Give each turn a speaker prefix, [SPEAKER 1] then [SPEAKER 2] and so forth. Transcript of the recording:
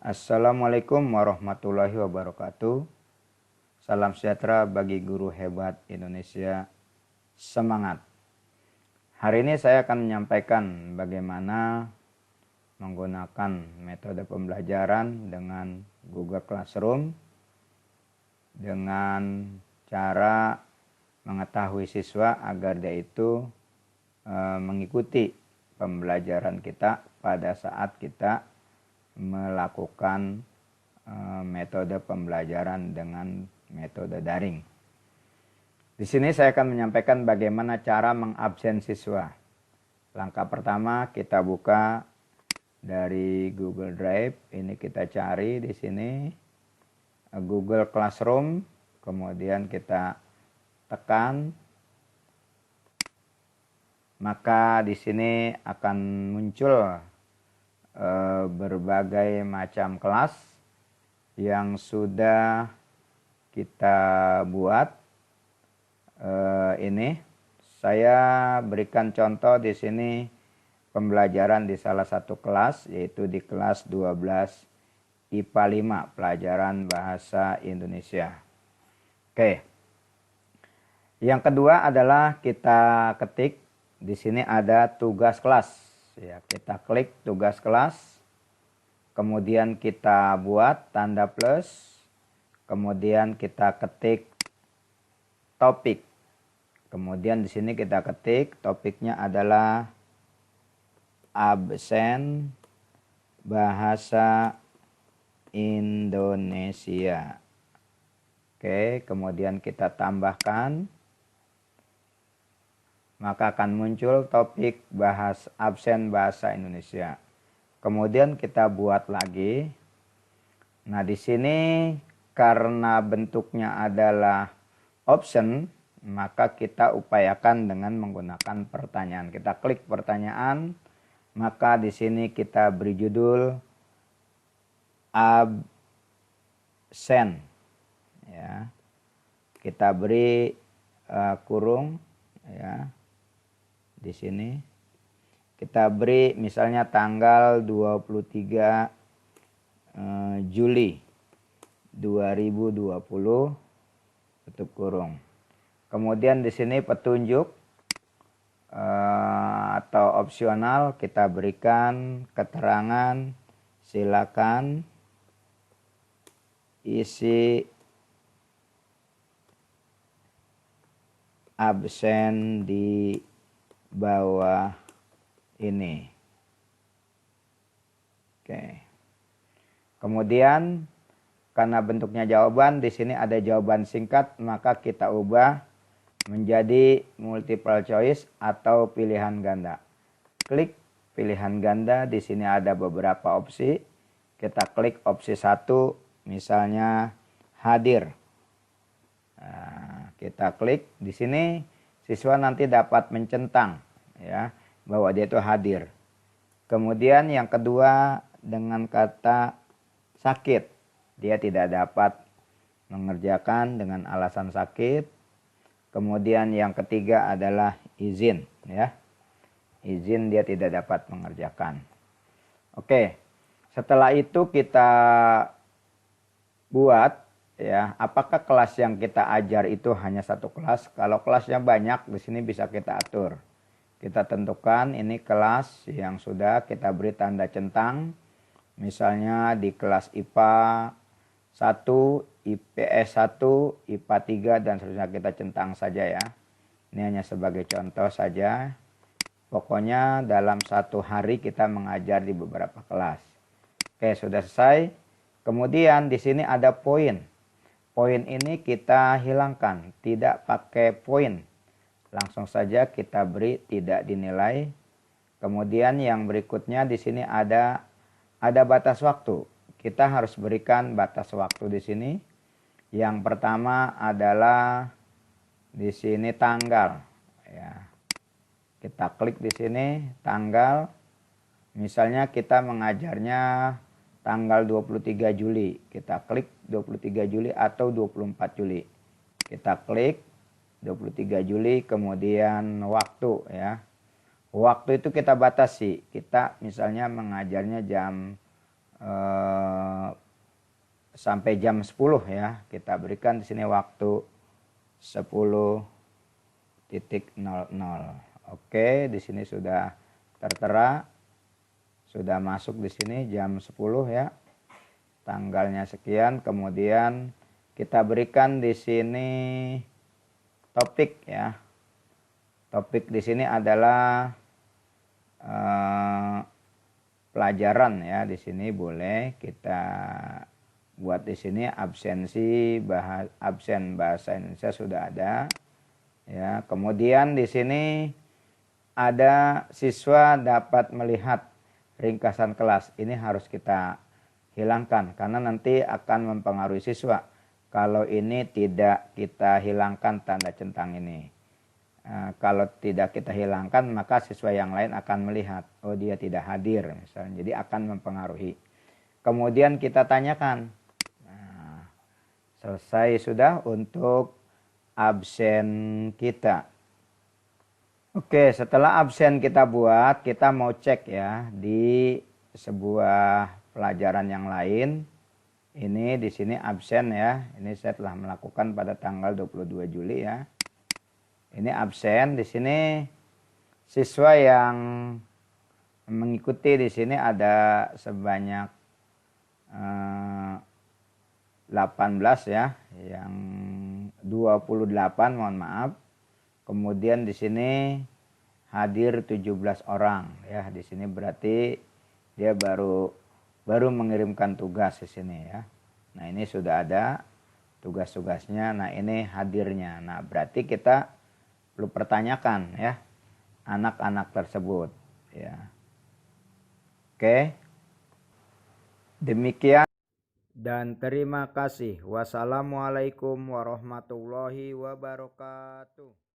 [SPEAKER 1] Assalamualaikum warahmatullahi wabarakatuh. Salam sejahtera bagi guru hebat Indonesia. Semangat. Hari ini saya akan menyampaikan bagaimana menggunakan metode pembelajaran dengan Google Classroom dengan cara mengetahui siswa agar dia itu mengikuti pembelajaran kita pada saat kita melakukan metode pembelajaran dengan metode daring. Di sini saya akan menyampaikan bagaimana cara mengabsen siswa. Langkah pertama kita buka dari Google Drive. Ini kita cari di sini Google Classroom, kemudian kita tekan. Maka di sini akan muncul berbagai macam kelas yang sudah kita buat. Ini saya berikan contoh di sini pembelajaran di salah satu kelas, yaitu di kelas 12 IPA 5 pelajaran bahasa Indonesia. Oke. Yang kedua adalah kita ketik di sini ada tugas kelas. Ya, kita klik tugas kelas, kemudian kita buat tanda plus, kemudian kita ketik topik. Kemudian di sini kita ketik topiknya adalah absen bahasa Indonesia. Oke, kemudian kita tambahkan. Maka akan muncul topik absen bahasa Indonesia. Kemudian kita buat lagi. Nah, di sini karena bentuknya adalah option, maka kita upayakan dengan menggunakan pertanyaan. Kita klik pertanyaan, maka di sini kita beri judul absen. Ya. Kita beri kurung, ya. Di sini kita beri misalnya tanggal 23 Juli 2020 tutup kurung. Kemudian di sini petunjuk atau opsional kita berikan keterangan, silakan isi absen di bawah ini. Oke. Kemudian karena bentuknya jawaban, di sini ada jawaban singkat, maka kita ubah menjadi multiple choice atau pilihan ganda. Klik pilihan ganda, di sini ada beberapa opsi. Kita klik opsi 1, misalnya hadir. Nah, kita klik di sini, siswa nanti dapat mencentang, ya, bahwa dia itu hadir. Kemudian yang kedua dengan kata sakit, dia tidak dapat mengerjakan dengan alasan sakit. Kemudian yang ketiga adalah izin, ya, izin dia tidak dapat mengerjakan. Oke, setelah itu kita buat, ya, apakah kelas yang kita ajar itu hanya satu kelas? Kalau kelasnya banyak, di sini bisa kita atur. Kita tentukan ini kelas yang sudah kita beri tanda centang. Misalnya di kelas IPA 1, IPS 1, IPA 3 dan seterusnya kita centang saja, ya. Ini hanya sebagai contoh saja. Pokoknya dalam satu hari kita mengajar di beberapa kelas. Oke, sudah selesai. Kemudian di sini ada poin. Poin ini kita hilangkan, tidak pakai poin. Langsung saja kita beri tidak dinilai. Kemudian yang berikutnya di sini ada batas waktu. Kita harus berikan batas waktu di sini. Yang pertama adalah di sini tanggal, ya. Kita klik di sini tanggal. Misalnya kita mengajarnya tanggal 23 Juli. Kita klik 23 Juli atau 24 Juli. Kita klik 23 Juli, kemudian waktu, ya. Waktu itu kita batasi. Kita misalnya mengajarnya jam sampai jam 10 ya. Kita berikan di sini waktu 10.00. Oke, di sini sudah tertera, sudah masuk di sini jam 10 ya. Tanggalnya sekian, kemudian kita berikan di sini topik ya. Topik di sini adalah pelajaran ya. Di sini boleh kita buat di sini absen bahasa Indonesia sudah ada ya. Kemudian di sini ada siswa dapat melihat ringkasan kelas. Ini harus kita hilangkan karena nanti akan mempengaruhi siswa kalau ini tidak kita hilangkan tanda centang ini. Kalau tidak kita hilangkan maka siswa yang lain akan melihat, oh dia tidak hadir misalnya, jadi akan mempengaruhi. Kemudian kita tanyakan. Nah, selesai sudah untuk absen kita. Oke, setelah absen kita buat, kita mau cek ya di sebuah pelajaran yang lain. Ini di sini absen ya. Ini saya telah melakukan pada tanggal 22 Juli ya. Ini absen. Di sini siswa yang mengikuti di sini ada sebanyak 18 ya. Yang 28 mohon maaf. Kemudian di sini hadir 17 orang ya. Di sini berarti dia baru mengirimkan tugas di sini ya. Nah, ini sudah ada tugas-tugasnya. Nah, ini hadirnya. Nah, berarti kita perlu pertanyakan ya anak-anak tersebut ya. Oke. Demikian dan terima kasih. Wassalamualaikum warahmatullahi wabarakatuh.